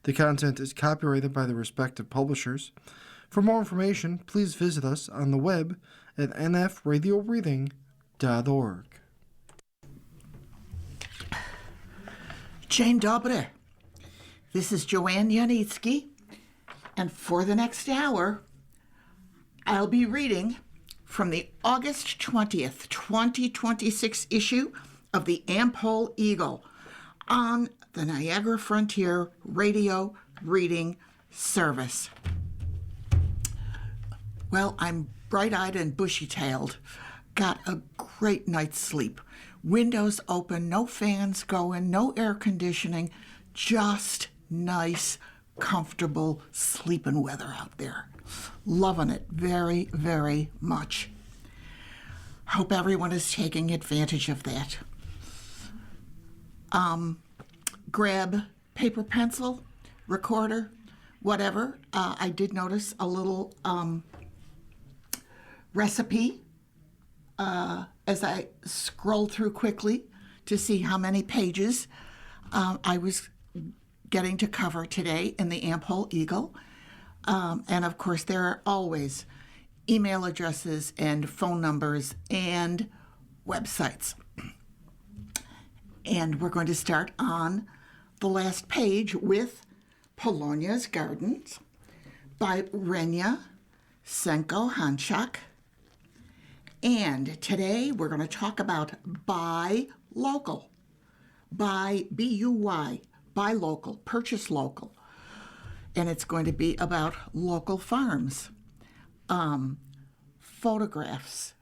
The content is copyrighted by the respective publishers. For more information, please visit us on the web at nfradioreading.org. Dzień dobry. This is Joanne Janicki, and for the next hour, I'll be reading from the August 20th, 2026 issue of the Am-Pol Eagle on the Niagara Frontier Radio Reading Service. Well, I'm bright-eyed and bushy-tailed. Got a great night's sleep. Windows open, no fans going, no air conditioning, just nice, comfortable sleeping weather out there. Loving it very, very much. Hope everyone is taking advantage of that. Grab paper, pencil, recorder, whatever. I did notice a little recipe as I scrolled through quickly to see how many pages I was getting to cover today in the Am-Pol Eagle. And of course, there are always email addresses and phone numbers and websites. And we're going to start on the last page with Polonia's Gardens by Renia Senko-Hanchak. And today we're going to talk about buy local. Buy, B-U-Y, buy local, purchase local. And it's going to be about local farms. Photographs.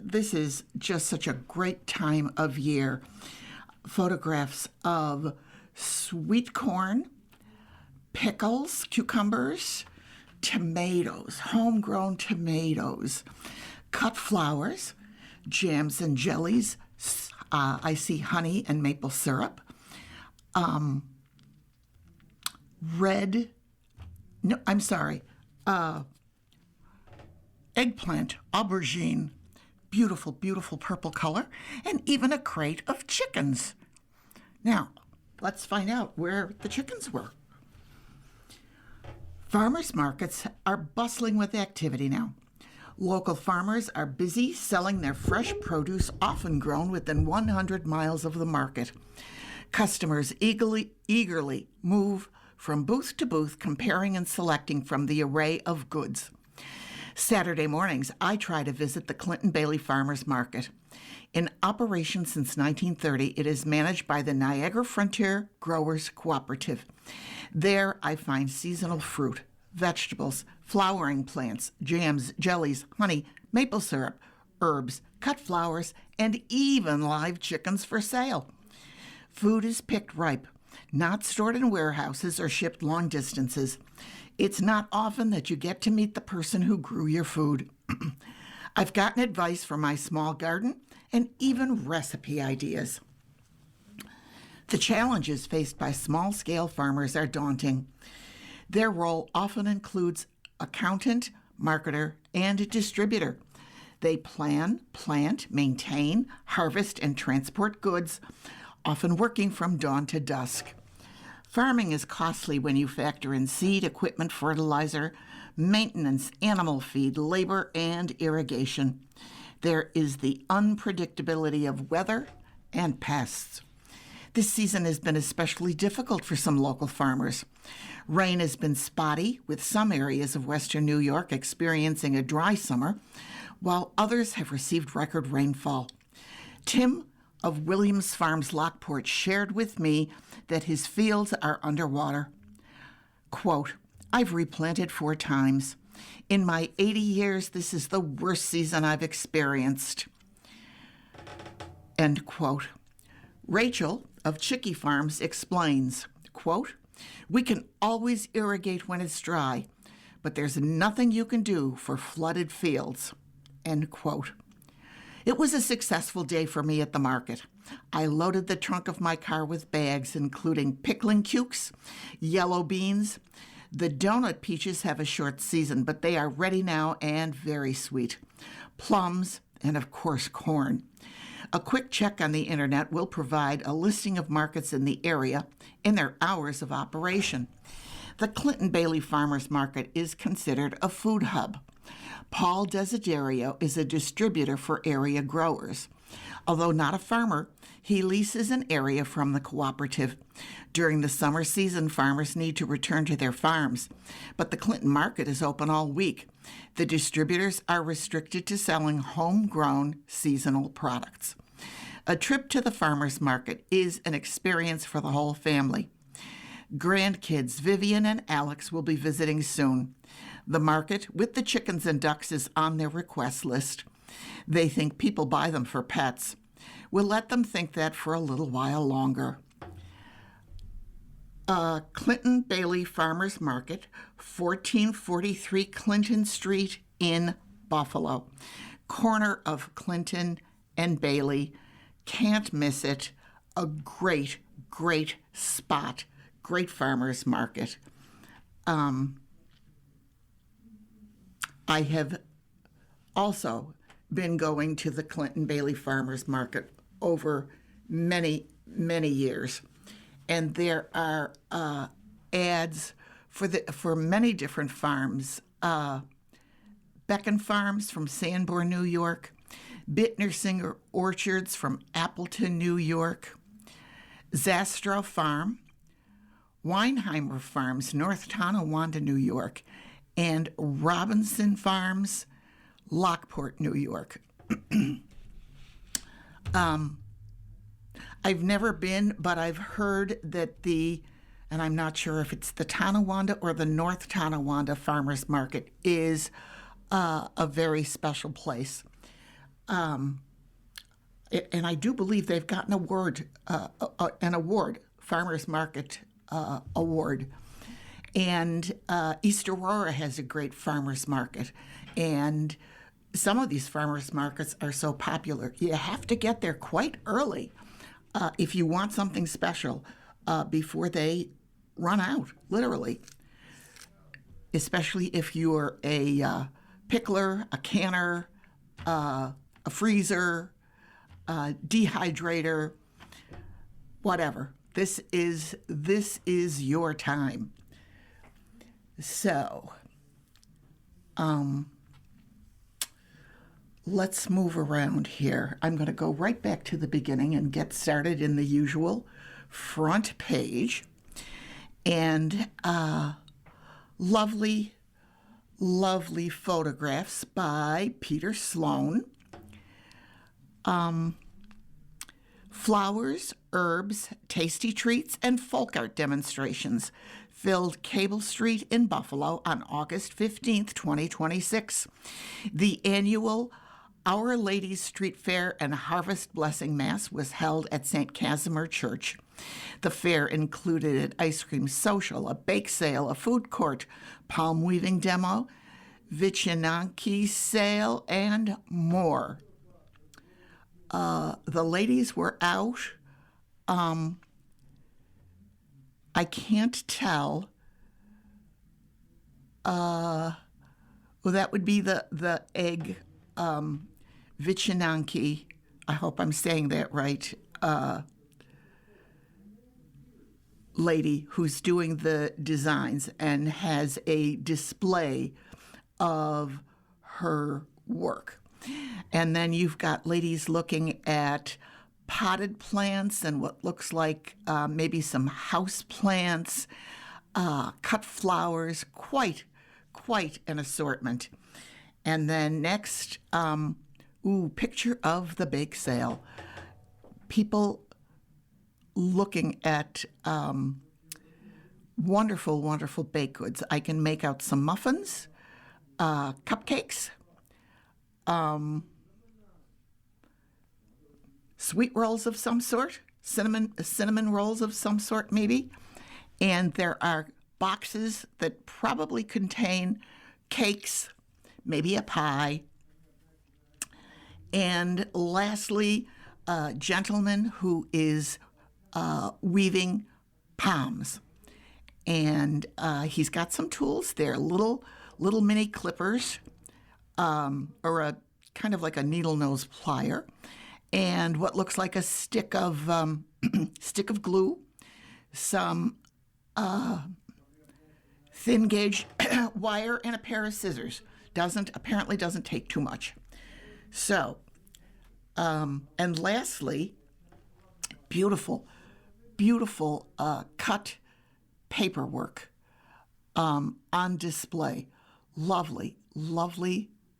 This is just such a great time of year. Photographs of sweet corn, pickles, cucumbers, tomatoes, homegrown tomatoes, cut flowers, jams and jellies. I see honey and maple syrup. Eggplant, aubergine, beautiful, beautiful purple color, and even a crate of chickens. Now, let's find out where the chickens were. Farmers markets are bustling with activity now. Local farmers are busy selling their fresh produce, often grown within 100 miles of the market. Customers eagerly move from booth to booth, comparing and selecting from the array of goods. Saturday mornings, I try to visit the Clinton Bailey Farmers Market. In operation since 1930, it is managed by the Niagara Frontier Growers Cooperative. There, I find seasonal fruit, vegetables, flowering plants, jams, jellies, honey, maple syrup, herbs, cut flowers, and even live chickens for sale. Food is picked ripe, not stored in warehouses or shipped long distances. It's not often that you get to meet the person who grew your food. I've gotten advice for my small garden and even recipe ideas. The challenges faced by small-scale farmers are daunting. Their role often includes accountant, marketer, and distributor. They plan, plant, maintain, harvest, and transport goods, often working from dawn to dusk. Farming is costly when you factor in seed, equipment, fertilizer, maintenance, animal feed, labor, and irrigation. There is the unpredictability of weather and pests. This season has been especially difficult for some local farmers. Rain has been spotty, with some areas of western New York experiencing a dry summer, while others have received record rainfall. Tim of Williams Farms Lockport shared with me that his fields are underwater. Quote, "I've replanted 4 times. In my 80 years, this is the worst season I've experienced." End quote. Rachel of Chicky Farms explains, quote, "We can always irrigate when it's dry, but there's nothing you can do for flooded fields." End quote. It was a successful day for me at the market. I loaded the trunk of my car with bags, including pickling cukes, yellow beans. The donut peaches have a short season, but they are ready now and very sweet. Plums, and of course corn. A quick check on the internet will provide a listing of markets in the area and their hours of operation. The Clinton Bailey Farmers Market is considered a food hub. Paul Desiderio is a distributor for area growers. Although not a farmer, he leases an area from the cooperative. During the summer season, farmers need to return to their farms, but the Clinton Market is open all week. The distributors are restricted to selling homegrown seasonal products. A trip to the farmers market is an experience for the whole family. Grandkids Vivian and Alex will be visiting soon. The market with the chickens and ducks is on their request list. They think people buy them for pets. We'll let them think that for a little while longer. Clinton Bailey Farmers Market, 1443 Clinton Street in Buffalo. Corner of Clinton and Bailey. Can't miss it. A great, great spot. Great farmers market. I have also been going to the Clinton Bailey Farmers Market over many, many years. And there are ads for many different farms. Becken Farms from Sanborn, New York. Bittner Singer Orchards from Appleton, New York. Zastrow Farm. Weinheimer Farms, North Tonawanda, New York. And Robinson Farms, Lockport, New York. I've never been, but I've heard that and I'm not sure if it's the Tonawanda or the North Tonawanda Farmers Market, is a very special place. And I do believe they've got an award, Farmers Market Award. And East Aurora has a great farmers market. And some of these farmers markets are so popular, you have to get there quite early if you want something special before they run out, literally. Especially if you're a pickler, a canner, a freezer, a dehydrator, whatever. This is your time. So, let's move around here. I'm going to go right back to the beginning and get started in the usual front page. And lovely, lovely photographs by Peter Sloan. Flowers, herbs, tasty treats, and folk art demonstrations filled Cable Street in Buffalo on August 15th, 2026. The annual Our Lady's Street Fair and Harvest Blessing Mass was held at St. Casimir Church. The fair included an ice cream social, a bake sale, a food court, palm weaving demo, Vichinanki sale, and more. The ladies were out. I can't tell. Well, that would be the egg Vichinanki. I hope I'm saying that right. Lady who's doing the designs and has a display of her work. And then you've got ladies looking at potted plants and what looks like maybe some house plants, cut flowers, quite an assortment. And then next, picture of the bake sale. People looking at wonderful, wonderful baked goods. I can make out some muffins, cupcakes, sweet rolls of some sort, cinnamon rolls of some sort maybe. And there are boxes that probably contain cakes, maybe a pie. And lastly, a gentleman who is weaving palms. And he's got some tools there, little mini clippers, or a kind of like a needle nose plier, and what looks like a stick of stick of glue, some thin gauge wire, and a pair of scissors. Apparently doesn't take too much. So, and lastly, beautiful cut paperwork on display. Lovely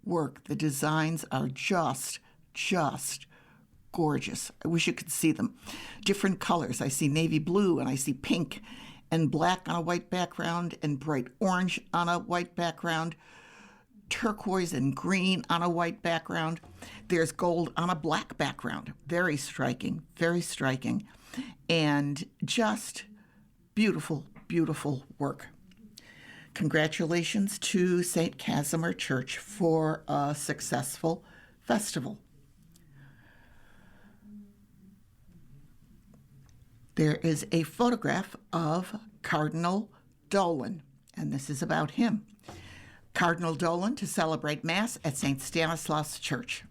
work. The designs are just gorgeous. I wish you could see them. Different colors. I see navy blue and I see pink and black on a white background and bright orange on a white background, turquoise and green on a white background. There's gold on a black background. Very striking, and just beautiful work. Congratulations to St. Casimir Church for a successful festival. There is a photograph of Cardinal Dolan, and this is about him. Cardinal Dolan to celebrate Mass at St. Stanislaus Church.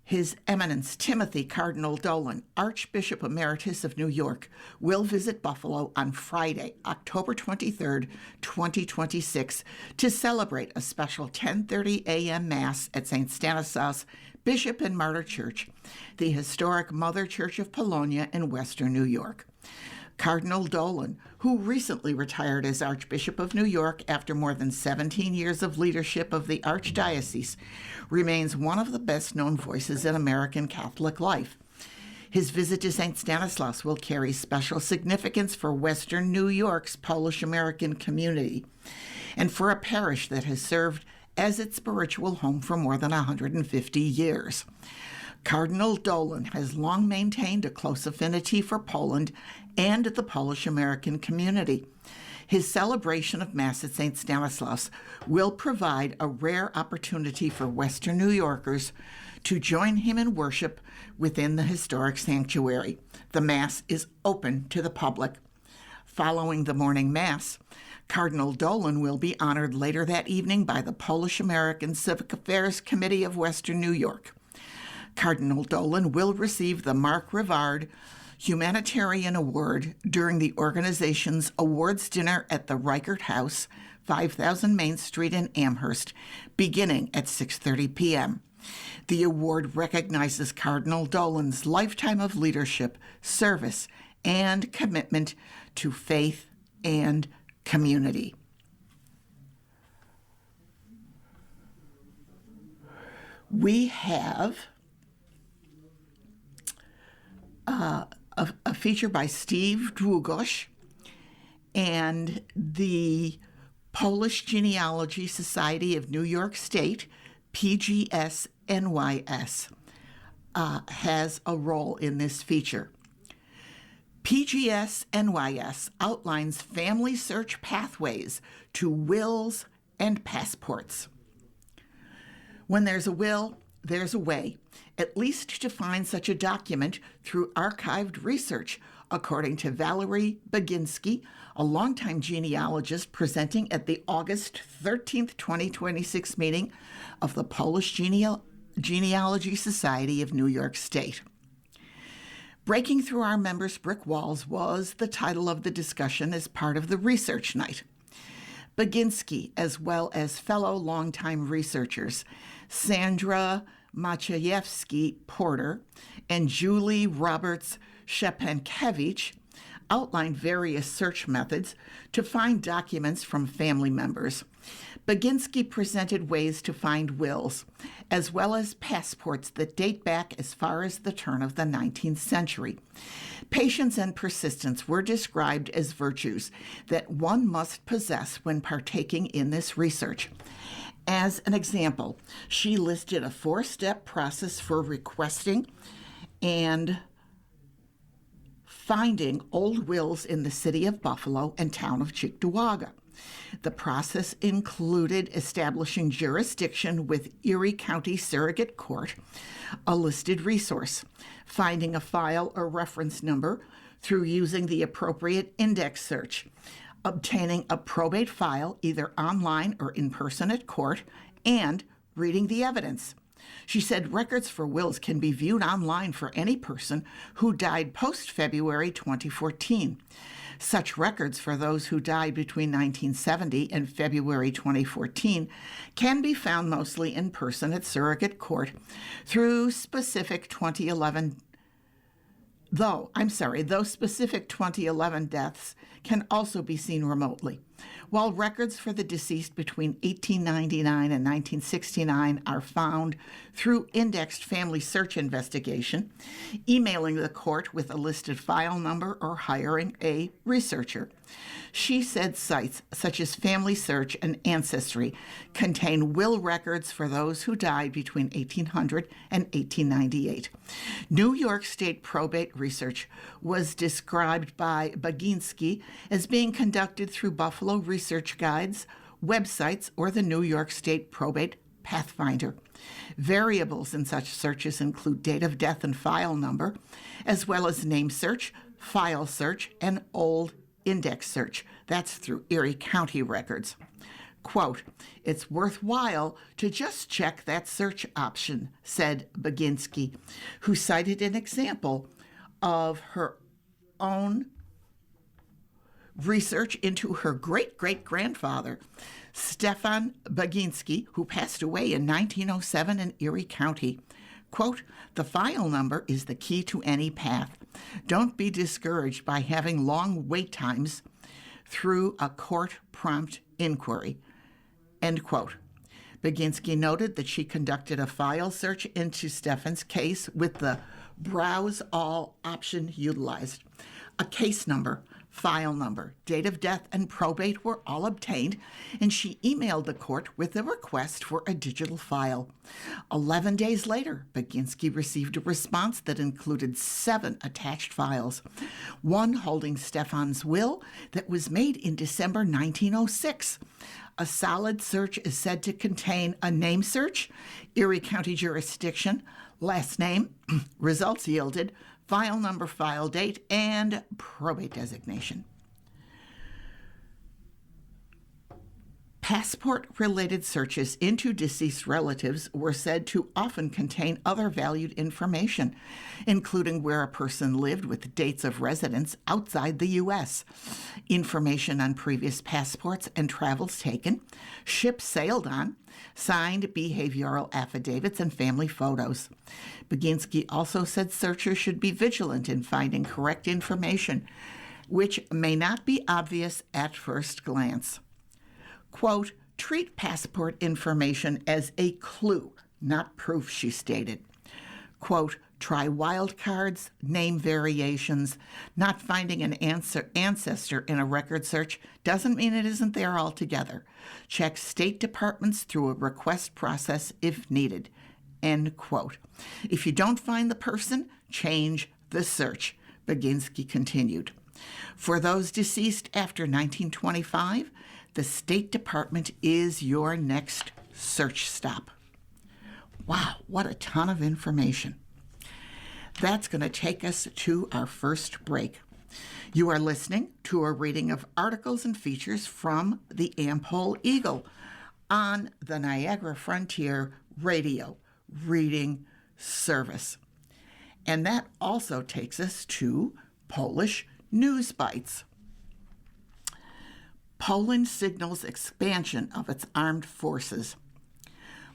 His Eminence Timothy Cardinal Dolan, Archbishop Emeritus of New York, will visit Buffalo on Friday, October 23rd, 2026, to celebrate a special 10:30 a.m. Mass at St. Stanislaus Bishop and Martyr Church, the historic Mother Church of Polonia in Western New York. Cardinal Dolan, who recently retired as Archbishop of New York after more than 17 years of leadership of the Archdiocese, remains one of the best-known voices in American Catholic life. His visit to St. Stanislaus will carry special significance for Western New York's Polish-American community and for a parish that has served as its spiritual home for more than 150 years. Cardinal Dolan has long maintained a close affinity for Poland and the Polish-American community. His celebration of Mass at St. Stanislaus will provide a rare opportunity for Western New Yorkers to join him in worship within the historic sanctuary. The Mass is open to the public. Following the morning Mass, Cardinal Dolan will be honored later that evening by the Polish-American Civic Affairs Committee of Western New York. Cardinal Dolan will receive the Mark Rivard Humanitarian Award during the organization's awards dinner at the Reichert House, 5000 Main Street in Amherst, beginning at 6:30 p.m. The award recognizes Cardinal Dolan's lifetime of leadership, service, and commitment to faith and community. We have a feature by Steve Długosz and the Polish Genealogy Society of New York State, PGS-NYS, has a role in this feature. PGS-NYS outlines family search pathways to wills and passports. When there's a will, there's a way, at least to find such a document through archived research, according to Valerie Baginski, a longtime genealogist presenting at the August 13th, 2026 meeting of the Polish Genealogy Society of New York State. Breaking Through Our Members' Brick Walls was the title of the discussion as part of the research night. Baginski, as well as fellow longtime researchers Sandra Maciejewski-Porter and Julie Roberts-Shepankevich, outlined various search methods to find documents from family members. Baginski presented ways to find wills, as well as passports that date back as far as the turn of the 19th century. Patience and persistence were described as virtues that one must possess when partaking in this research. As an example, she listed a 4-step process for requesting and finding old wills in the city of Buffalo and town of Cheektowaga. The process included establishing jurisdiction with Erie County Surrogate Court, a listed resource, finding a file or reference number through using the appropriate index search, obtaining a probate file either online or in person at court, and reading the evidence. She said records for wills can be viewed online for any person who died post-February 2014. Such records for those who died between 1970 and February 2014 can be found mostly in person at surrogate court through specific 2011 those specific 2011 deaths can also be seen remotely. While records for the deceased between 1899 and 1969 are found through indexed family search investigation, emailing the court with a listed file number, or hiring a researcher. She said sites such as Family Search and Ancestry contain will records for those who died between 1800 and 1898. New York State probate research was described by Baginski as being conducted through Buffalo Research Guides, websites, or the New York State Probate Pathfinder. Variables in such searches include date of death and file number, as well as name search, file search, and old index search. That's through Erie County records. Quote, "It's worthwhile to just check that search option," said Baginski, who cited an example of her own research into her great-great-grandfather, Stefan Baginski, who passed away in 1907 in Erie County. Quote, "The file number is the key to any path. Don't be discouraged by having long wait times through a court prompt inquiry." End quote. Baginski noted that she conducted a file search into Stefan's case with the Browse All option utilized. A case number, file number, date of death, and probate were all obtained, and she emailed the court with a request for a digital file. 11 days later, Baginski received a response that included 7 attached files, one holding Stefan's will that was made in December 1906. A solid search is said to contain a name search, Erie County jurisdiction, last name, results yielded, file number, file date, and probate designation. Passport-related searches into deceased relatives were said to often contain other valued information, including where a person lived with dates of residence outside the U.S., information on previous passports and travels taken, ships sailed on, signed behavioral affidavits, and family photos. Baginski also said searchers should be vigilant in finding correct information, which may not be obvious at first glance. Quote, "Treat passport information as a clue, not proof," she stated. Quote, "Try wildcards, name variations. Not finding an ancestor in a record search doesn't mean it isn't there altogether. Check state departments through a request process if needed." End quote. "If you don't find the person, change the search," Baginski continued. For those deceased after 1925, the State Department is your next search stop. Wow, what a ton of information. That's going to take us to our first break. You are listening to a reading of articles and features from the Am-Pol Eagle on the Niagara Frontier Radio Reading Service. And that also takes us to Polish News Bites. Poland signals expansion of its armed forces.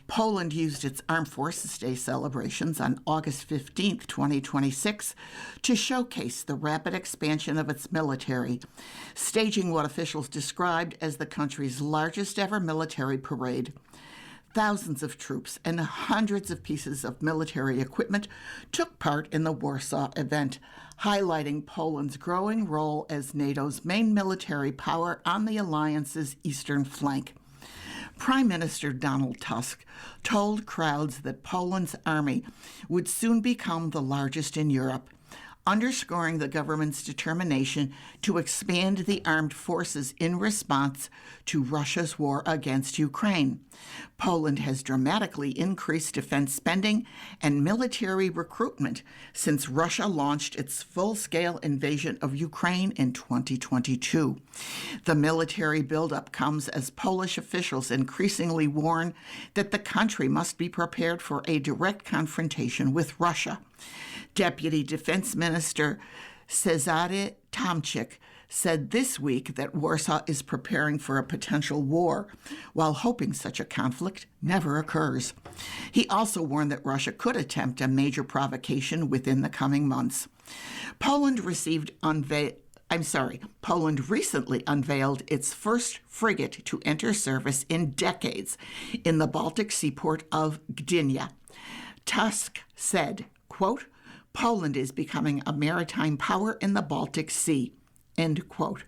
Poland used its Armed Forces Day celebrations on August 15, 2026, to showcase the rapid expansion of its military, staging what officials described as the country's largest ever military parade. Thousands of troops and hundreds of pieces of military equipment took part in the Warsaw event, highlighting Poland's growing role as NATO's main military power on the alliance's eastern flank. Prime Minister Donald Tusk told crowds that Poland's army would soon become the largest in Europe, underscoring the government's determination to expand the armed forces in response to Russia's war against Ukraine. Poland has dramatically increased defense spending and military recruitment since Russia launched its full-scale invasion of Ukraine in 2022. The military buildup comes as Polish officials increasingly warn that the country must be prepared for a direct confrontation with Russia. Deputy Defense Minister Cezary Tomczyk said this week that Warsaw is preparing for a potential war, while hoping such a conflict never occurs. He also warned that Russia could attempt a major provocation within the coming months. Poland recently unveiled its first frigate to enter service in decades in the Baltic seaport of Gdynia. Tusk said, quote, "Poland is becoming a maritime power in the Baltic Sea," end quote.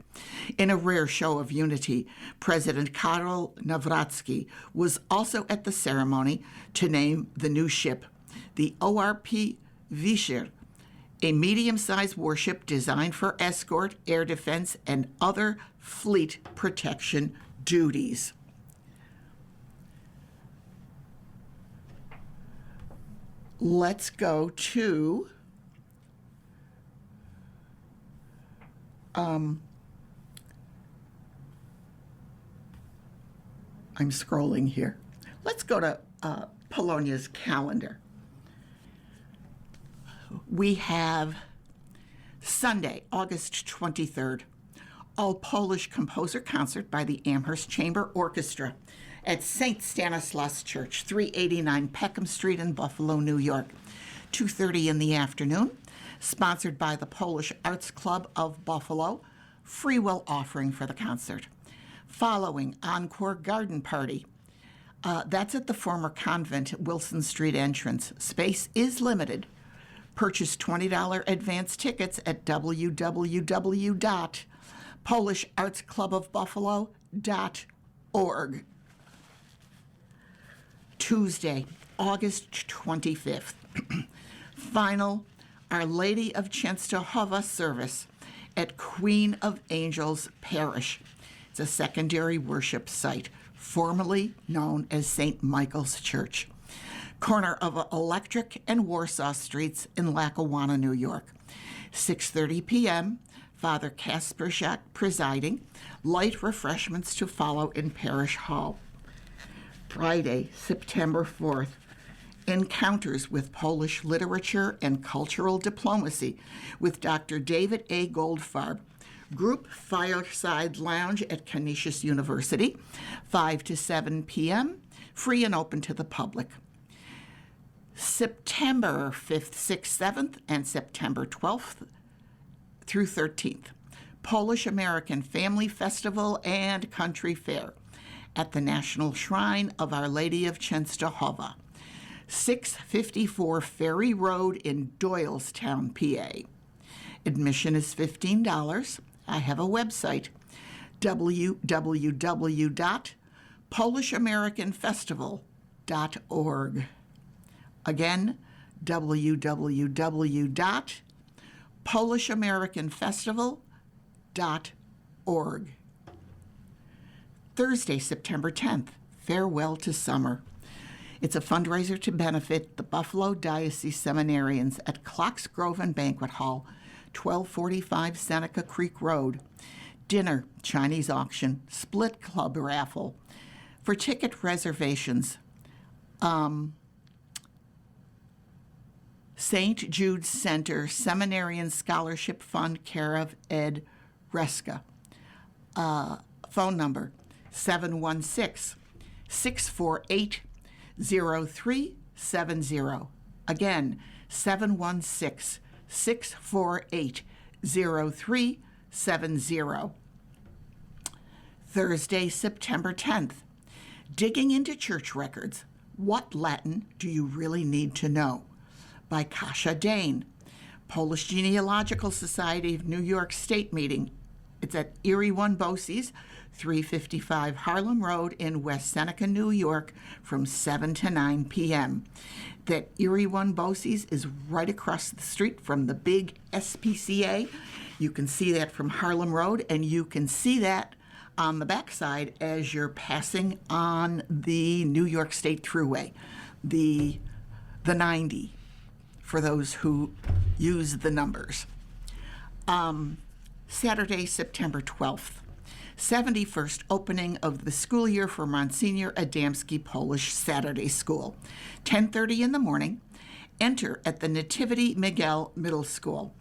In a rare show of unity, President Karol Nawrocki was also at the ceremony to name the new ship, the ORP Wisher, a medium-sized warship designed for escort, air defense, and other fleet protection duties. Let's go to I'm scrolling here. Let's go to Polonia's calendar. We have Sunday, August 23rd, all Polish composer concert by the Amherst Chamber Orchestra at St. Stanislaus Church, 389 Peckham Street in Buffalo, New York, 2:30 in the afternoon, sponsored by the Polish Arts Club of Buffalo, free will offering for the concert. Following, Encore Garden Party. That's at the former convent at Wilson Street entrance. Space is limited. Purchase $20 advance tickets at www.polishartsclubofbuffalo.org. Tuesday, August 25th. Final Our Lady of Częstochowa service at Queen of Angels Parish. It's a secondary worship site, formerly known as St. Michael's Church, corner of Electric and Warsaw Streets in Lackawanna, New York. 6:30 p.m., Father Kasperczak presiding, light refreshments to follow in Parish Hall. Friday, September 4th, Encounters with Polish Literature and Cultural Diplomacy with Dr. David A. Goldfarb. Group Fireside Lounge at Canisius University, 5 to 7 p.m., free and open to the public. September 5th, 6th, 7th, and September 12th through 13th, Polish American Family Festival and Country Fair at the National Shrine of Our Lady of Częstochowa, 654 Ferry Road in Doylestown, PA. Admission is $15. I have a website, www.polishamericanfestival.org. Again, www.polishamericanfestival.org. Thursday, September 10th, Farewell to Summer. It's a fundraiser to benefit the Buffalo Diocese Seminarians at Clocks Grove and Banquet Hall, 1245 Seneca Creek Road. Dinner, Chinese auction, split club raffle. For ticket reservations, St. Jude's Center Seminarian Scholarship Fund, care of Ed Reska. Phone number 716-648-0370. Again, 716-648-0370. Thursday, September 10th. Digging into Church Records. What Latin do you really need to know? By Kasia Dane. Polish Genealogical Society of New York State meeting It's at Erie One Bosse's, 355 Harlem Road in West Seneca, New York, from 7 to 9 p.m. That Erie One Bosse's is right across the street from the big SPCA. You can see that from Harlem Road, and you can see that on the backside as you're passing on the New York State Thruway, the 90, for those who use the numbers. Saturday, September 12th, 71st opening of the school year for Monsignor Adamski Polish Saturday School. 10:30 in the morning. Enter at the Nativity Miguel Middle School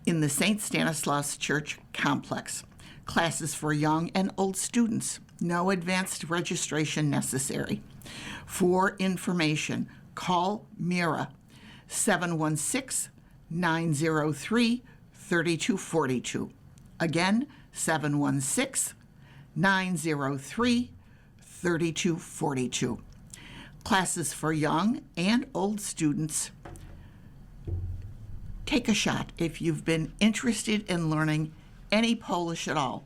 in the St. Stanislaus Church complex. Classes for young and old students. No advanced registration necessary. For information, call Mira 716-903-3242. Again, 716-903-3242. Classes for young and old students. Take a shot if you've been interested in learning any Polish at all.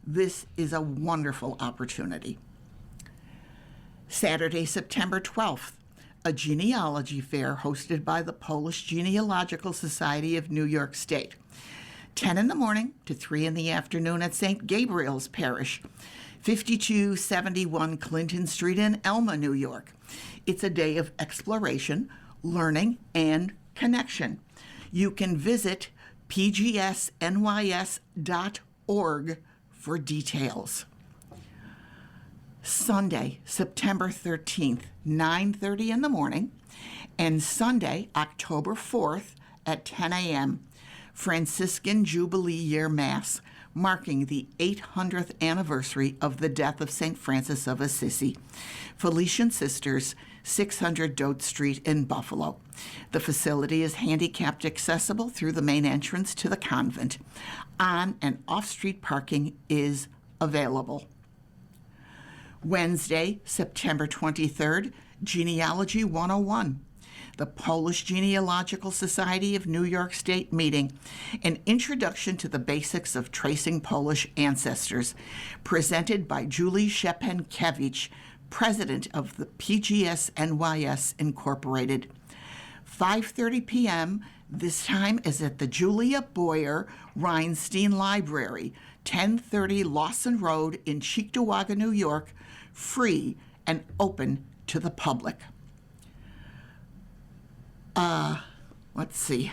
This is a wonderful opportunity. Saturday, September 12th, a genealogy fair hosted by the Polish Genealogical Society of New York State. 10 in the morning to 3 in the afternoon at St. Gabriel's Parish, 5271 Clinton Street in Elma, New York. It's a day of exploration, learning, and connection. You can visit pgsnys.org for details. Sunday, September 13th, 9:30 in the morning, and Sunday, October 4th at 10 a.m., Franciscan Jubilee Year Mass, marking the 800th anniversary of the death of St. Francis of Assisi. Felician Sisters, 600 Dote Street in Buffalo. The facility is handicapped accessible through the main entrance to the convent. On- and off-street parking is available. Wednesday, September 23rd, Genealogy 101. The Polish Genealogical Society of New York State meeting, an introduction to the basics of tracing Polish ancestors, presented by Julie Shepenkiewicz, president of the PGS-NYS Incorporated. 5:30 p.m., this time is at the Julia Boyer Reinstein Library, 1030 Lawson Road in Cheektowaga, New York, free and open to the public. Let's see.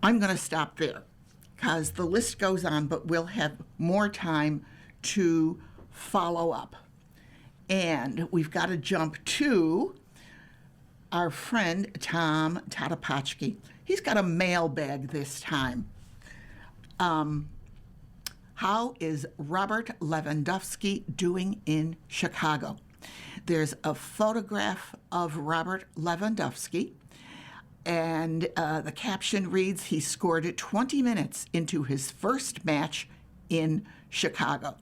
I'm going to stop there because the list goes on, but we'll have more time to follow up. And we've got to jump to our friend Tom Tatapaczki. He's got a mailbag this time. How is Robert Lewandowski doing in Chicago? There's a photograph of Robert Lewandowski, and the caption reads, he scored 20 minutes into his first match in Chicago.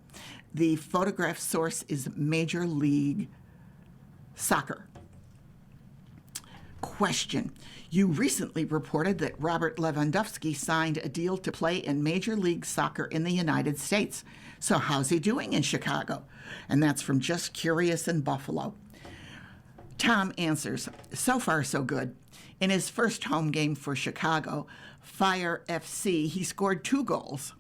The photograph source is Major League Soccer. Question. You recently reported that Robert Lewandowski signed a deal to play in Major League Soccer in the United States. So how's he doing in Chicago? And that's from Just Curious in Buffalo. Tom answers, so far so good. In his first home game for Chicago, Fire FC, he scored 2 goals,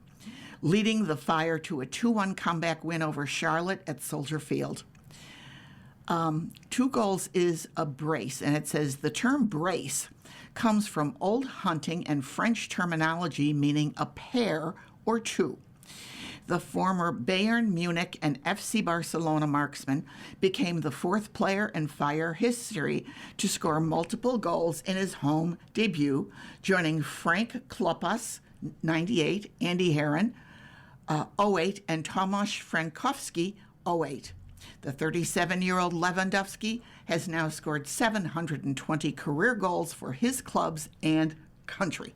leading the Fire to a 2-1 comeback win over Charlotte at Soldier Field. 2 goals is a brace, and it says the term brace comes from old hunting and French terminology meaning a pair or 2. The former Bayern Munich and FC Barcelona marksman became the 4th player in Fire history to score multiple goals in his home debut, joining Frank Klopas, 98, Andy Herron, 08, and Tomasz Frankowski, 08. The 37-year-old Lewandowski has now scored 720 career goals for his clubs and country.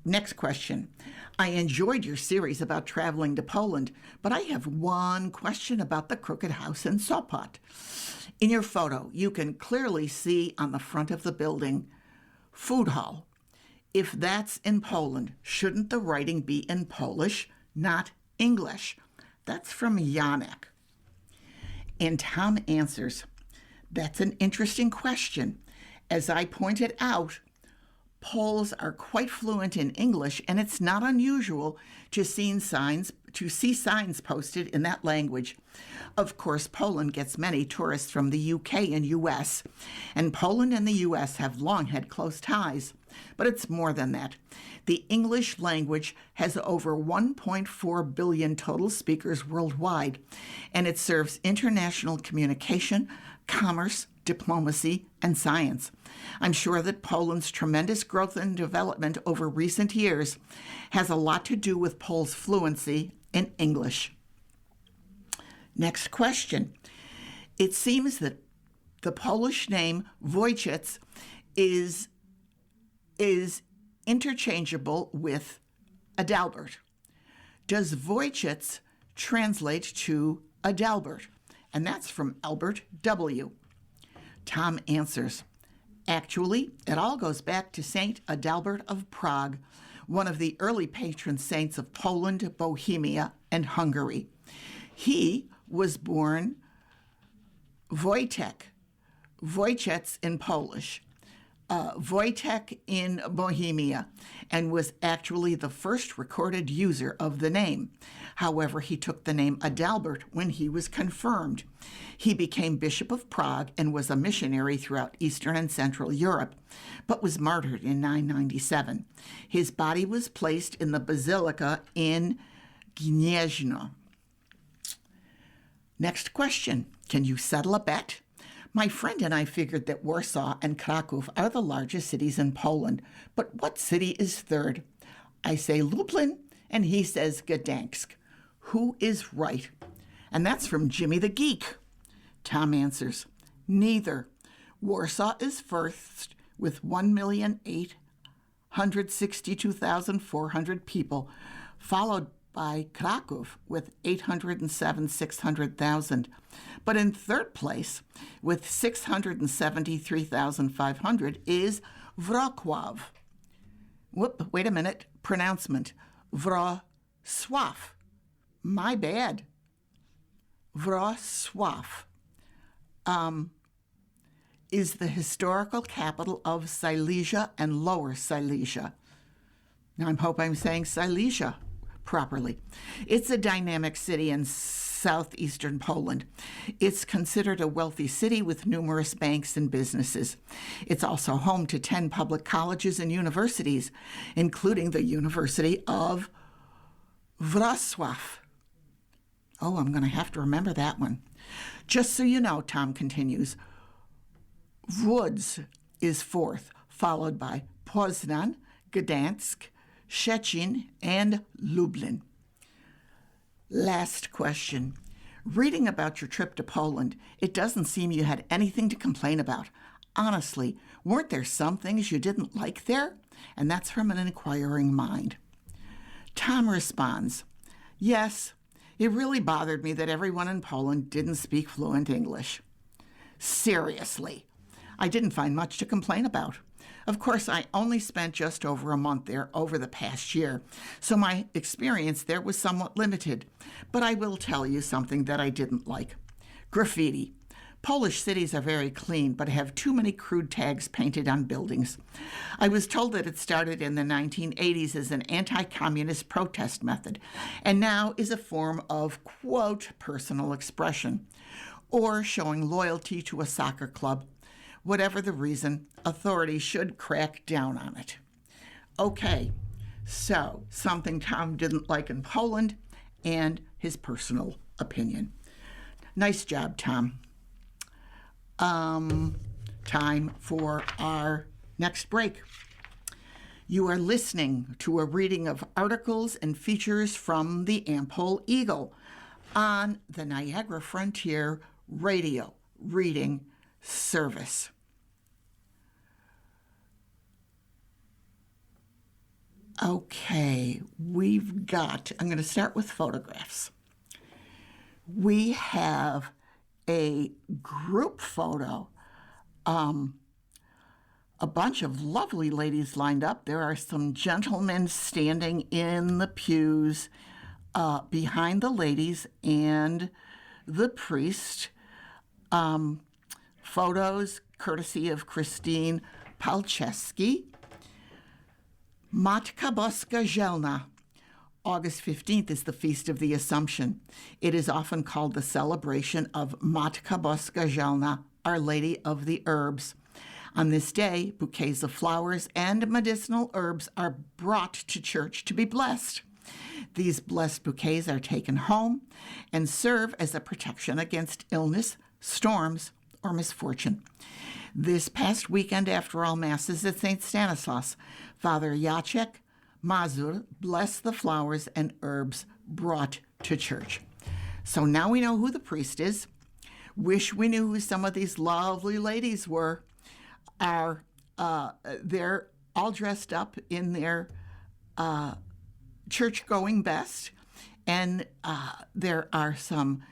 Next question. I enjoyed your series about traveling to Poland, but I have one question about the Crooked House in Sopot. In your photo, you can clearly see on the front of the building, food hall. If that's in Poland, shouldn't the writing be in Polish, not English? That's from Janek. And Tom answers, that's an interesting question. As I pointed out, Poles are quite fluent in English, and it's not unusual to see signs posted in that language. Of course, Poland gets many tourists from the UK and US, and Poland and the US have long had close ties. But it's more than that. The English language has over 1.4 billion total speakers worldwide, and it serves international communication, commerce, diplomacy, and science. I'm sure that Poland's tremendous growth and development over recent years has a lot to do with Poles' fluency in English. Next question. It seems that the Polish name Wojciech is interchangeable with Adalbert. Does Wojciech translate to Adalbert? And that's from Albert W. Tom answers, actually, it all goes back to Saint Adalbert of Prague, one of the early patron saints of Poland, Bohemia, and Hungary. He was born Wojciech in Polish, Wojtek in Bohemia, and was actually the first recorded user of the name. However, he took the name Adalbert when he was confirmed. He became Bishop of Prague and was a missionary throughout Eastern and Central Europe, but was martyred in 997. His body was placed in the Basilica in Gniezno. Next question. Can you settle a bet? My friend and I figured that Warsaw and Kraków are the largest cities in Poland, but what city is third? I say Lublin, and he says Gdansk. Who is right? And that's from Jimmy the Geek. Tom answers, neither. Warsaw is first with 1,862,400 people, followed by Kraków with 807,600,000. But in third place, with 673,500, is Wrocław. Wait a minute. Pronouncement. Wrocław. My bad. Wrocław is the historical capital of Silesia and Lower Silesia. Now, I hope I'm saying Silesia properly. It's a dynamic city in southeastern Poland. It's considered a wealthy city with numerous banks and businesses. It's also home to 10 public colleges and universities, including the University of Wrocław. Oh, I'm going to have to remember that one. Just so you know, Tom continues, Łódź is fourth, followed by Poznań, Gdansk, Szczecin, and Lublin. Last question. Reading about your trip to Poland, it doesn't seem you had anything to complain about. Honestly, weren't there some things you didn't like there? And that's from an inquiring mind. Tom responds, yes, it really bothered me that everyone in Poland didn't speak fluent English. Seriously, I didn't find much to complain about. Of course, I only spent just over a month there over the past year, so my experience there was somewhat limited. But I will tell you something that I didn't like. Graffiti. Polish cities are very clean, but have too many crude tags painted on buildings. I was told that it started in the 1980s as an anti-communist protest method, and now is a form of, quote, personal expression, or showing loyalty to a soccer club. Whatever the reason, authorities should crack down on it. Okay, so something Tom didn't like in Poland and his personal opinion. Nice job, Tom. Time for our next break. You are listening to a reading of articles and features from the Am-Pol Eagle on the Niagara Frontier Radio Reading Service. Okay, I'm going to start with photographs. We have a group photo a bunch of lovely ladies lined up. There are some gentlemen standing in the pews behind the ladies and the priest. Photos courtesy of Christine Palczewski. Matka Boska Zielna. August 15th is the Feast of the Assumption. It is often called the celebration of Matka Boska Zielna, Our Lady of the Herbs. On this day, bouquets of flowers and medicinal herbs are brought to church to be blessed. These blessed bouquets are taken home and serve as a protection against illness, storms, or misfortune. This past weekend after all Masses at St. Stanislaus, Father Jacek Mazur blessed the flowers and herbs brought to church. So now we know who the priest is. Wish we knew who some of these lovely ladies were. They're all dressed up in their church-going best, and there are some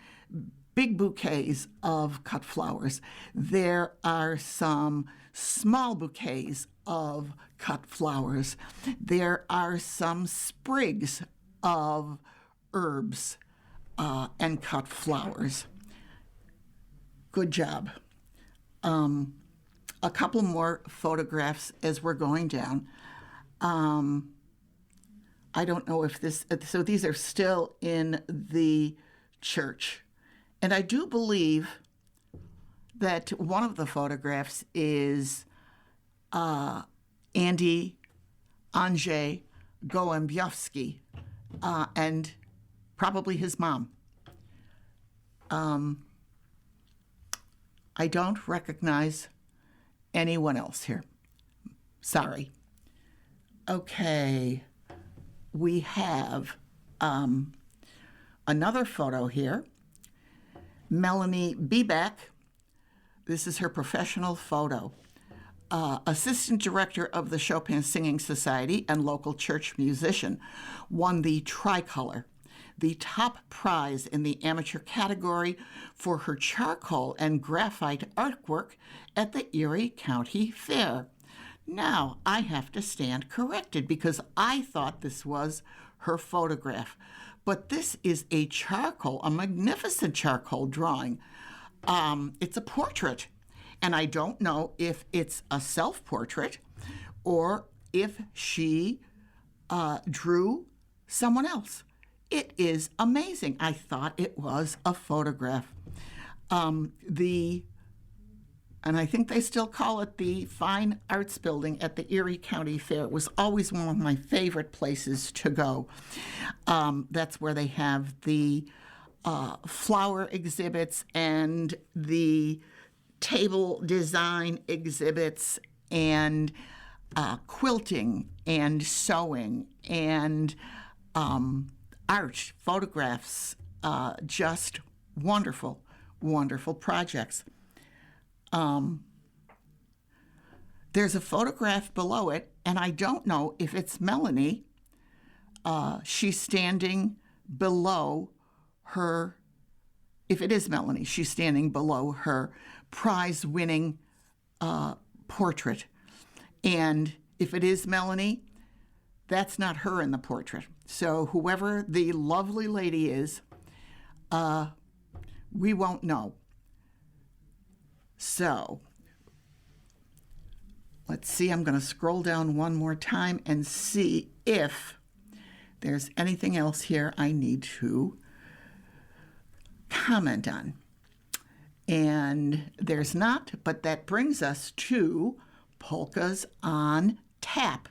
big bouquets of cut flowers. There are some small bouquets of cut flowers. There are some sprigs of herbs and cut flowers. Good job. A couple more photographs as we're going down. I don't know if so these are still in the church. And I do believe that one of the photographs is Andy Andrzej Gołębiowski and probably his mom. I don't recognize anyone else here. Sorry. Okay. We have another photo here. Melanie Beback. This is her professional photo. Assistant director of the Chopin Singing Society and local church musician, won the Tricolor, the top prize in the amateur category for her charcoal and graphite artwork at the Erie County Fair. Now I have to stand corrected because I thought this was her photograph. But this is a magnificent charcoal drawing. It's a portrait. And I don't know if it's a self-portrait or if she drew someone else. It is amazing. I thought it was a photograph. And I think they still call it the Fine Arts Building at the Erie County Fair. It was always one of my favorite places to go. That's where they have the flower exhibits and the table design exhibits and quilting and sewing and art, photographs, just wonderful, wonderful projects. There's a photograph below it, and I don't know if it's Melanie. She's standing below her, if it is Melanie, she's standing below her prize-winning portrait. And if it is Melanie, that's not her in the portrait. So whoever the lovely lady is, we won't know. So let's see, I'm going to scroll down one more time and see if there's anything else here I need to comment on. And there's not, but that brings us to Polkas on Tap.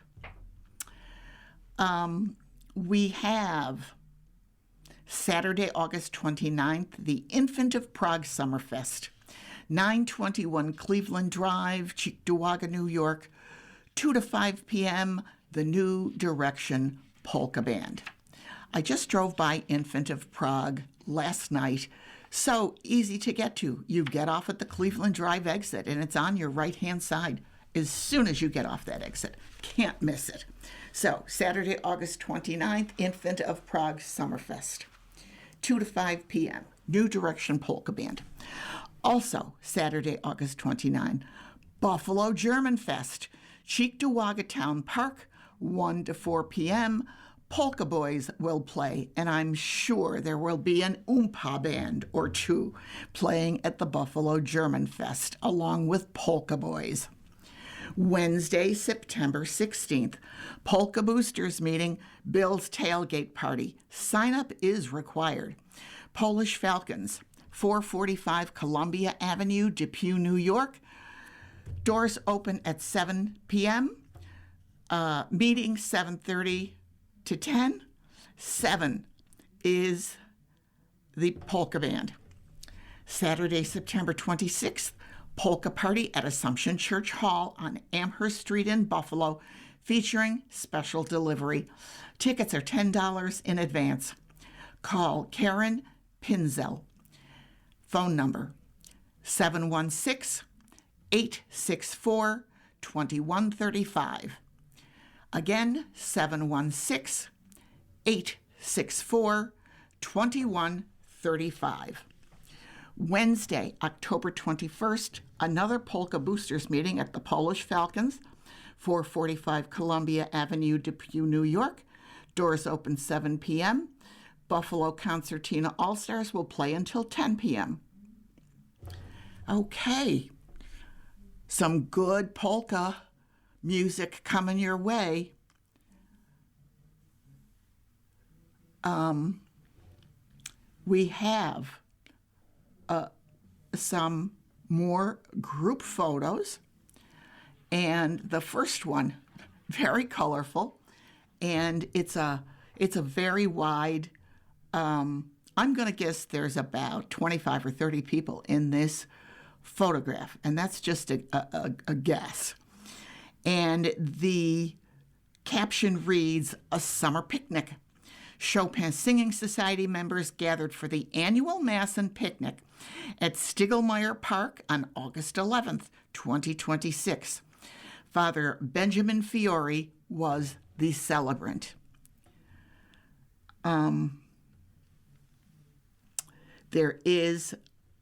We have Saturday, August 29th, the Infant of Prague Summerfest. 921 Cleveland Drive, Cheektowaga, New York, 2 to 5 p.m., the New Direction Polka Band. I just drove by Infant of Prague last night. So easy to get to. You get off at the Cleveland Drive exit, and it's on your right-hand side as soon as you get off that exit. Can't miss it. So Saturday, August 29th, Infant of Prague Summerfest, 2 to 5 p.m., New Direction Polka Band. Also, Saturday, August 29th, Buffalo German Fest, Cheektowaga Town Park, 1 to 4 p.m. Polka Boys will play, and I'm sure there will be an oompa band or two playing at the Buffalo German Fest along with Polka Boys. Wednesday, September 16th, Polka Boosters Meeting, Bill's Tailgate Party. Sign up is required. Polish Falcons, 445 Columbia Avenue, Depew, New York. Doors open at 7 p.m. Meeting 7:30 to 10. 7 is the polka band. Saturday, September 26th, polka party at Assumption Church Hall on Amherst Street in Buffalo, featuring special delivery. Tickets are $10 in advance. Call Karen Pinzel. Phone number 716-864-2135. Again, 716-864-2135. Wednesday, October 21st, another Polka Boosters meeting at the Polish Falcons, 445 Columbia Avenue, Depew, New York. Doors open 7 p.m. Buffalo Concertina All-Stars will play until 10 p.m. Okay, some good polka music coming your way. We have some more group photos, and the first one, very colorful, and it's a very wide. I'm going to guess there's about 25 or 30 people in this photograph, and that's just a guess. And the caption reads, "A summer picnic." Chopin Singing Society members gathered for the annual Mass and picnic at Stiegelmeyer Park on August 11th, 2026. Father Benjamin Fiore was the celebrant. There is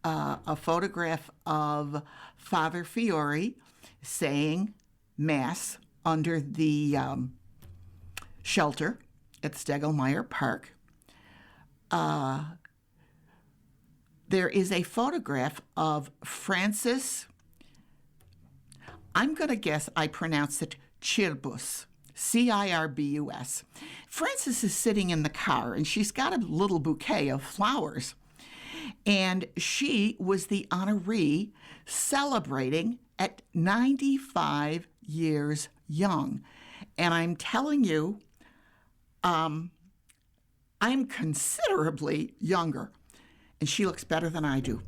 a photograph of Father Fiore saying Mass under the shelter at Stiegelmeyer Park. There is a photograph of Francis, I'm going to guess I pronounce it Cirbus, Cirbus. Francis is sitting in the car, and she's got a little bouquet of flowers. And she was the honoree celebrating at 95 years young. And I'm telling you, I'm considerably younger, and she looks better than I do.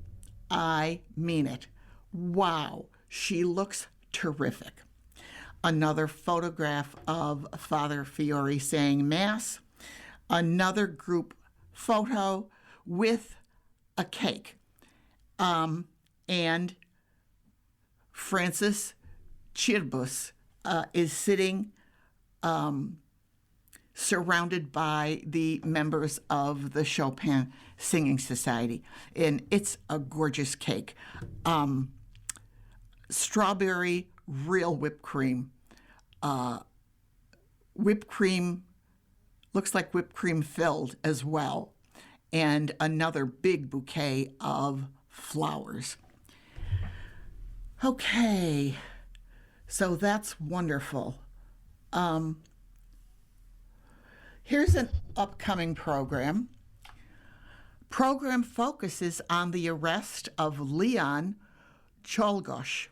I mean it. Wow, she looks terrific. Another photograph of Father Fiore saying Mass. Another group photo with a cake. And Francis Cirbus is sitting surrounded by the members of the Chopin Singing Society. And it's a gorgeous cake. Strawberry, real whipped cream. Whipped cream, looks like whipped cream filled as well. And another big bouquet of flowers. Okay, so that's wonderful. Here's an upcoming program. Program focuses on the arrest of Leon Czolgosz.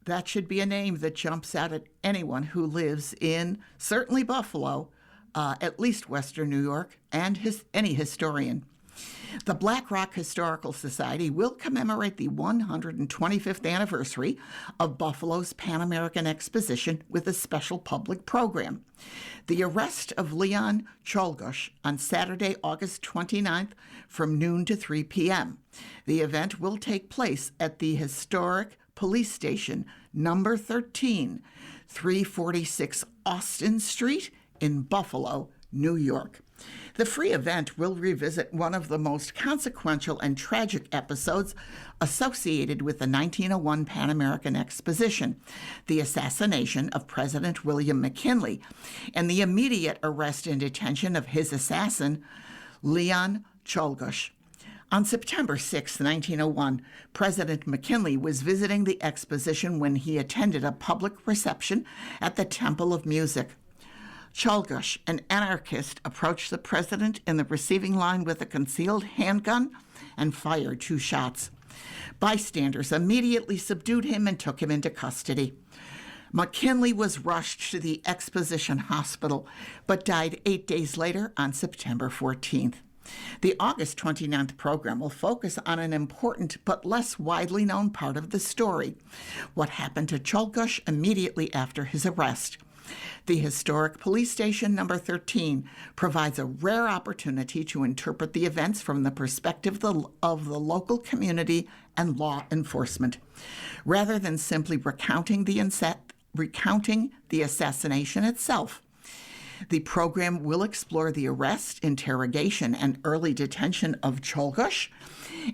That should be a name that jumps out at anyone who lives in, certainly Buffalo, at least Western New York, and any historian. The Black Rock Historical Society will commemorate the 125th anniversary of Buffalo's Pan American Exposition with a special public program. The arrest of Leon Czolgosz on Saturday, August 29th from noon to 3 p.m. The event will take place at the historic police station number 13, 346 Austin Street in Buffalo, New York. The free event will revisit one of the most consequential and tragic episodes associated with the 1901 Pan American Exposition, the assassination of President William McKinley, and the immediate arrest and detention of his assassin, Leon Czolgosz. On September 6, 1901, President McKinley was visiting the exposition when he attended a public reception at the Temple of Music. Czolgosz, an anarchist, approached the president in the receiving line with a concealed handgun and fired 2 shots. Bystanders immediately subdued him and took him into custody. McKinley was rushed to the Exposition Hospital, but died 8 days later on September 14th. The August 29th program will focus on an important but less widely known part of the story, what happened to Czolgosz immediately after his arrest. The historic police station number 13 provides a rare opportunity to interpret the events from the perspective of the local community and law enforcement, rather than simply recounting the assassination itself. The program will explore the arrest, interrogation, and early detention of Czolgosz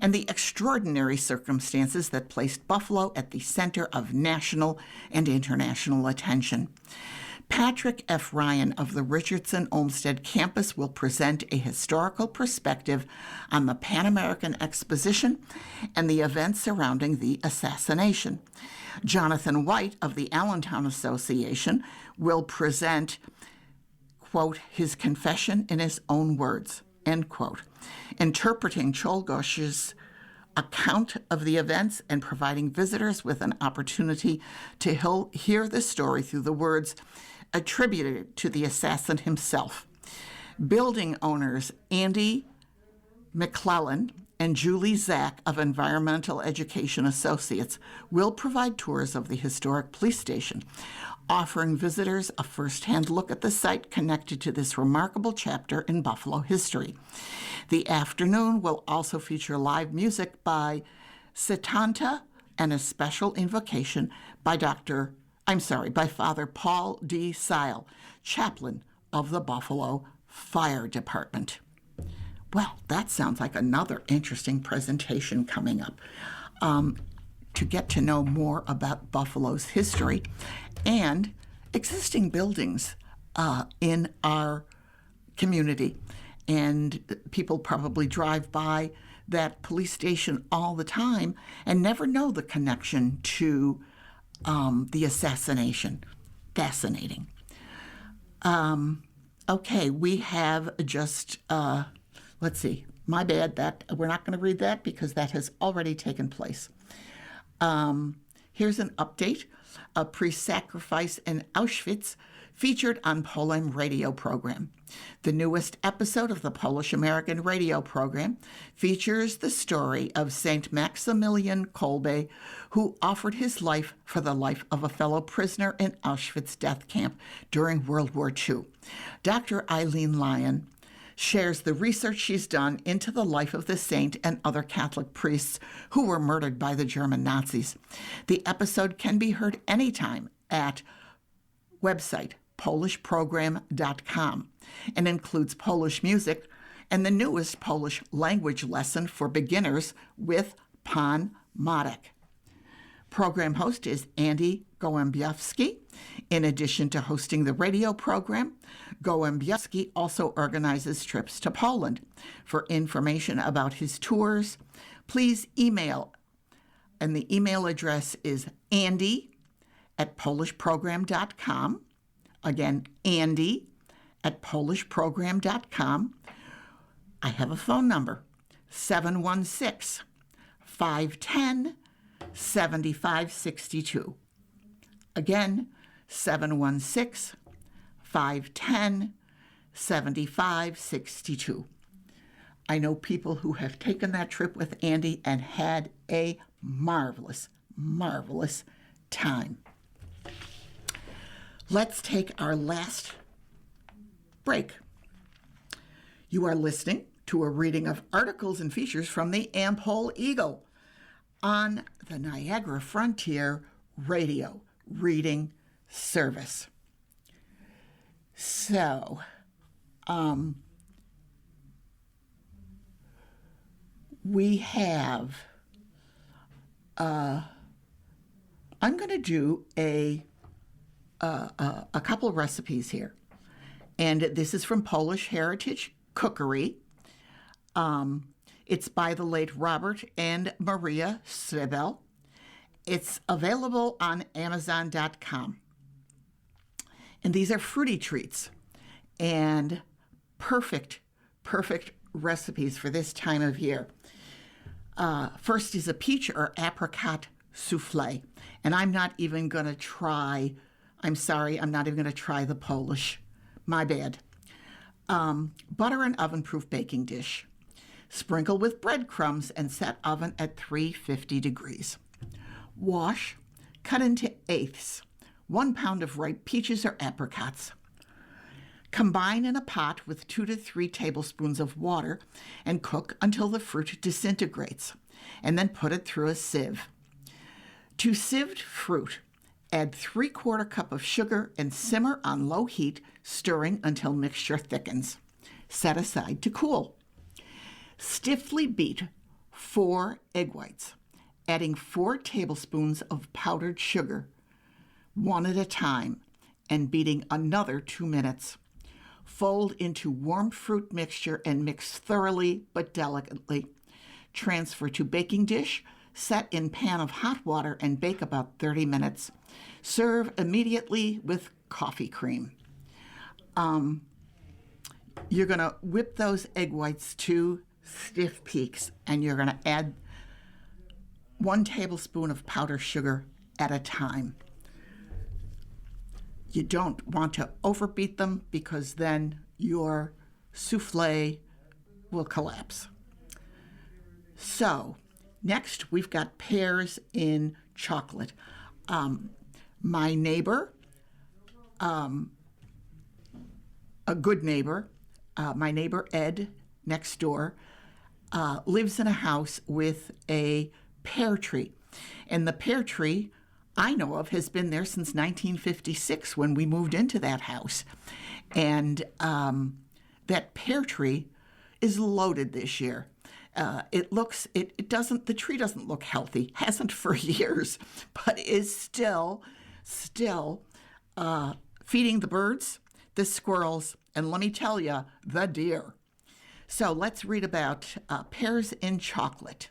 and the extraordinary circumstances that placed Buffalo at the center of national and international attention. Patrick F. Ryan of the Richardson Olmsted campus will present a historical perspective on the Pan American Exposition and the events surrounding the assassination. Jonathan White of the Allentown Association will present, quote, his confession in his own words, end quote, interpreting Czolgosz's account of the events and providing visitors with an opportunity to hear the story through the words attributed to the assassin himself. Building owners Andy McClellan and Julie Zack of Environmental Education Associates will provide tours of the historic police station, offering visitors a first-hand look at the site connected to this remarkable chapter in Buffalo history. The afternoon will also feature live music by Setanta and a special invocation by Father Paul D. Seil, chaplain of the Buffalo Fire Department. Well, that sounds like another interesting presentation coming up. To get to know more about Buffalo's history and existing buildings in our community. And people probably drive by that police station all the time and never know the connection to the assassination. Fascinating. Okay, we have just, let's see, my bad, that we're not going to read that because that has already taken place. Here's an update. A pre-sacrifice in Auschwitz featured on Poland radio program. The newest episode of the Polish-American radio program features the story of St. Maximilian Kolbe, who offered his life for the life of a fellow prisoner in Auschwitz death camp during World War II. Dr. Eileen Lyon shares the research she's done into the life of the saint and other Catholic priests who were murdered by the German Nazis. The episode can be heard anytime at website polishprogram.com and includes Polish music and the newest Polish language lesson for beginners with Pan Marek. Program host is Andy Gołębiowski. In addition to hosting the radio program, Gołębiowski also organizes trips to Poland. For information about his tours, please email, and the email address is andy@polishprogram.com. Again, andy@polishprogram.com. I have a phone number, 716-510-7562. Again, 716-510-7562. I know people who have taken that trip with Andy and had a marvelous, marvelous time. Let's take our last break. You are listening to a reading of articles and features from the Am-Pol Eagle on the Niagara Frontier Radio Reading Service. So, we have, I'm going to do a couple of recipes here. And this is from Polish Heritage Cookery. It's by the late Robert and Maria Strebel. It's available on Amazon.com. And these are fruity treats and perfect recipes for this time of year. First is a peach or apricot souffle. And I'm not even going to try, I'm sorry, I'm not even going to try the Polish. My bad. Butter and oven-proof baking dish. Sprinkle with breadcrumbs and set oven at 350 degrees. Wash, cut into eighths, 1 pound of ripe peaches or apricots. Combine in a pot with 2 to 3 tablespoons of water and cook until the fruit disintegrates, and then put it through a sieve. To sieved fruit, add 3/4 cup of sugar and simmer on low heat, stirring until mixture thickens. Set aside to cool. Stiffly beat 4 egg whites, adding 4 tablespoons of powdered sugar, one at a time, and beating another 2 minutes. Fold into warm fruit mixture and mix thoroughly but delicately. Transfer to baking dish, set in pan of hot water, and bake about 30 minutes. Serve immediately with coffee cream. You're going to whip those egg whites to stiff peaks, and you're going to add 1 tablespoon of powdered sugar at a time. You don't want to overbeat them because then your souffle will collapse. So, next we've got pears in chocolate. My neighbor, a good neighbor, my neighbor Ed next door, lives in a house with a pear tree. And the pear tree I know of has been there since 1956 when we moved into that house. And that pear tree is loaded this year. The tree doesn't look healthy, hasn't for years, but is still feeding the birds, the squirrels, and let me tell you, the deer. So let's read about pears in chocolate.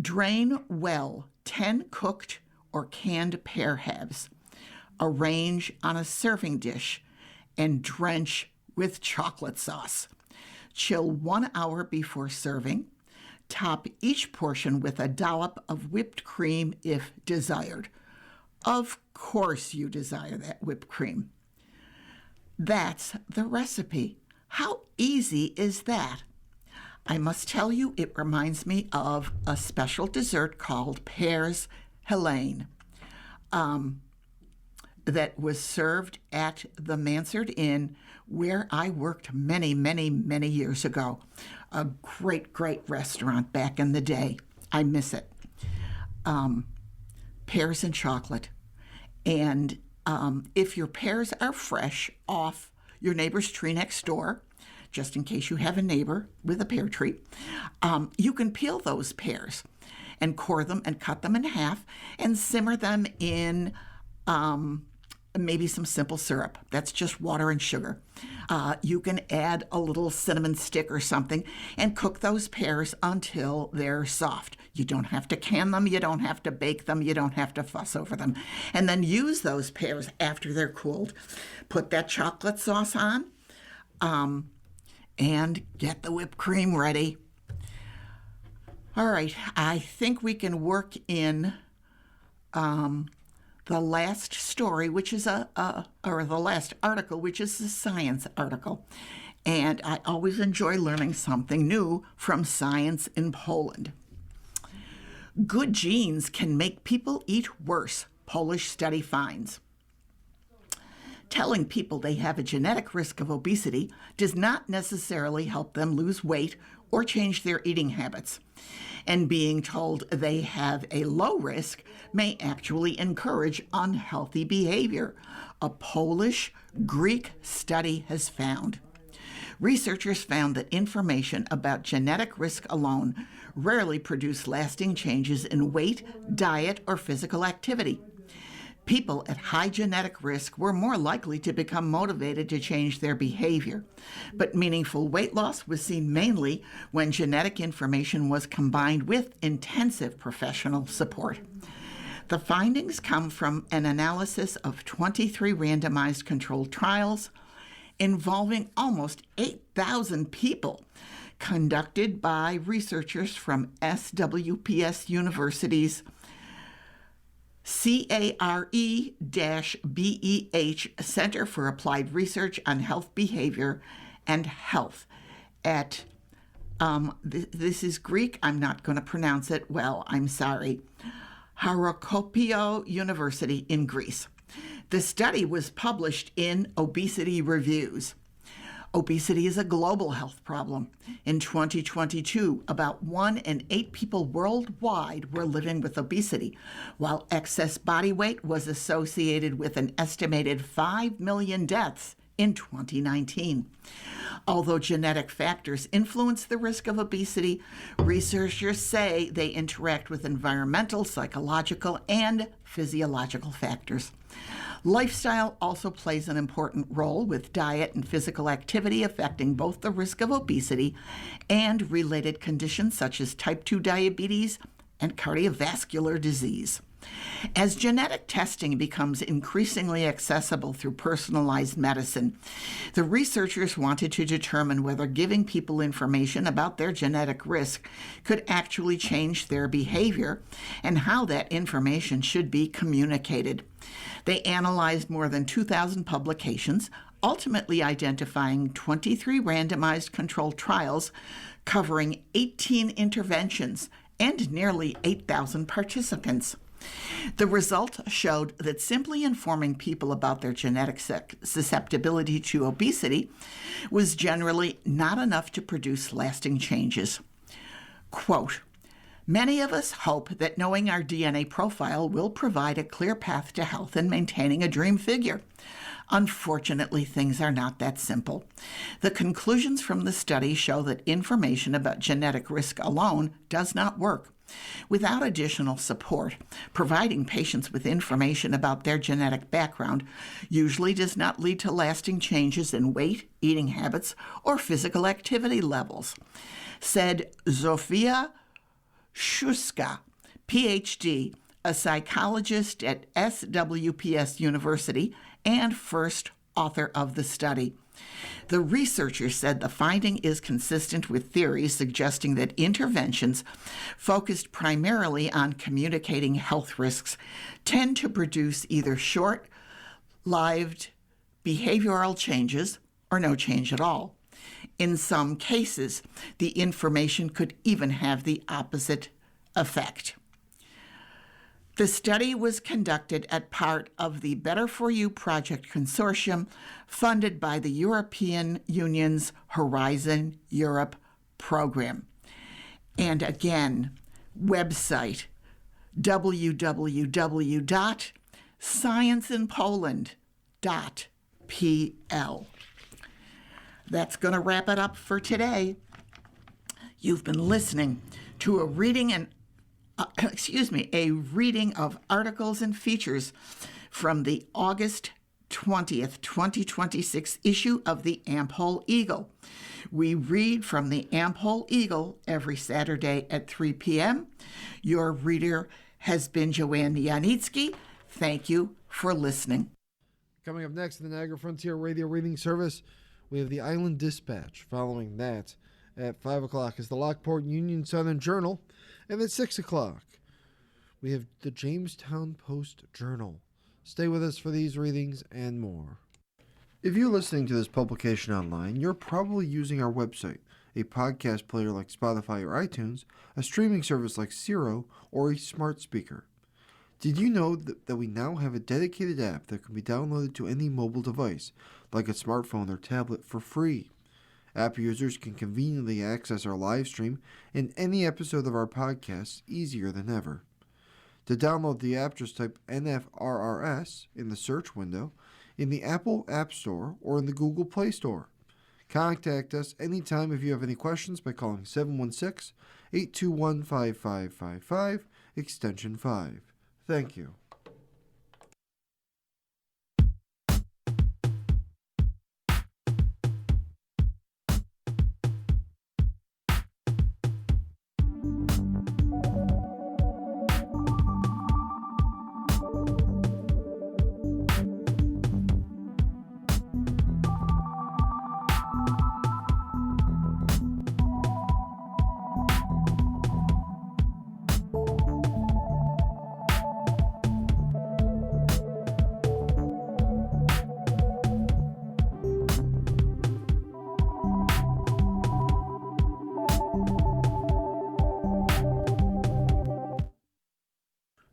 Drain well 10 cooked or canned pear halves. Arrange on a serving dish and drench with chocolate sauce. Chill 1 hour before serving. Top each portion with a dollop of whipped cream if desired. Of course you desire that whipped cream. That's the recipe. How easy is that? I must tell you, it reminds me of a special dessert called Pears Helene that was served at the Mansard Inn where I worked many, many, many years ago. A great, great restaurant back in the day. I miss it. Pears and chocolate. And if your pears are fresh off your neighbor's tree next door, just in case you have a neighbor with a pear tree, you can peel those pears and core them and cut them in half and simmer them in maybe some simple syrup. That's just water and sugar. You can add a little cinnamon stick or something and cook those pears until they're soft. You don't have to can them. You don't have to bake them. You don't have to fuss over them. And then use those pears after they're cooled. Put that chocolate sauce on and get the whipped cream ready. All right, I think we can work in the last story, which is or the last article, which is a science article. And I always enjoy learning something new from science in Poland. Good genes can make people eat worse, Polish study finds. Telling people they have a genetic risk of obesity does not necessarily help them lose weight or change their eating habits. And being told they have a low risk may actually encourage unhealthy behavior, a Polish-Greek study has found. researchers found that information about genetic risk alone rarely produced lasting changes in weight, diet, or physical activity. People at high genetic risk were more likely to become motivated to change their behavior, but meaningful weight loss was seen mainly when genetic information was combined with intensive professional support. The findings come from an analysis of 23 randomized controlled trials involving almost 8,000 people conducted by researchers from SWPS universities, CARE-BEH Center for Applied Research on Health Behavior and Health at, this is Greek, I'm not going to pronounce it well, I'm sorry, Harakopio University in Greece. The study was published in Obesity Reviews. Obesity is a global health problem. In 2022, about 1 in 8 people worldwide were living with obesity, while excess body weight was associated with an estimated 5 million deaths in 2019. Although genetic factors influence the risk of obesity, researchers say they interact with environmental, psychological, and physiological factors. Lifestyle also plays an important role, with diet and physical activity affecting both the risk of obesity and related conditions such as type 2 diabetes and cardiovascular disease. As genetic testing becomes increasingly accessible through personalized medicine, the researchers wanted to determine whether giving people information about their genetic risk could actually change their behavior and how that information should be communicated. They analyzed more than 2,000 publications, ultimately identifying 23 randomized controlled trials covering 18 interventions and nearly 8,000 participants. The results showed that simply informing people about their genetic susceptibility to obesity was generally not enough to produce lasting changes. Quote, "Many of us hope that knowing our DNA profile will provide a clear path to health and maintaining a dream figure. Unfortunately, things are not that simple. The conclusions from the study show that information about genetic risk alone does not work. Without additional support, providing patients with information about their genetic background usually does not lead to lasting changes in weight, eating habits, or physical activity levels," said Zofia Shuska, PhD, a psychologist at SWPS University and first author of the study. The researchers said the finding is consistent with theories suggesting that interventions focused primarily on communicating health risks tend to produce either short-lived behavioral changes or no change at all. In some cases, the information could even have the opposite effect. The study was conducted as part of the Better For You Project Consortium, funded by the European Union's Horizon Europe program. And again, website www.scienceinpoland.pl. That's going to wrap it up for today. You've been listening to a reading of articles and features from the August 20th, 2026 issue of the Am-Pol Eagle. We read from the Am-Pol Eagle every Saturday at 3 p.m. Your reader has been Joanne Yanitsky. Thank you for listening. Coming up next in the Niagara Frontier Radio Reading Service, we have the Island Dispatch. Following that, at 5 o'clock is the Lockport Union Southern Journal. And at 6 o'clock, we have the Jamestown Post-Journal. Stay with us for these readings and more. If you're listening to this publication online, you're probably using our website, a podcast player like Spotify or iTunes, a streaming service like Siro, or a smart speaker. Did you know that we now have a dedicated app that can be downloaded to any mobile device, like a smartphone or tablet, for free? App users can conveniently access our live stream and any episode of our podcast easier than ever. To download the app, just type NFRRS in the search window in the Apple App Store or in the Google Play Store. Contact us anytime if you have any questions by calling 716-821-5555, extension 5. Thank you.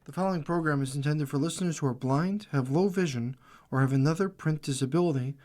The following program is intended for listeners who are blind, have low vision, or have another print disability,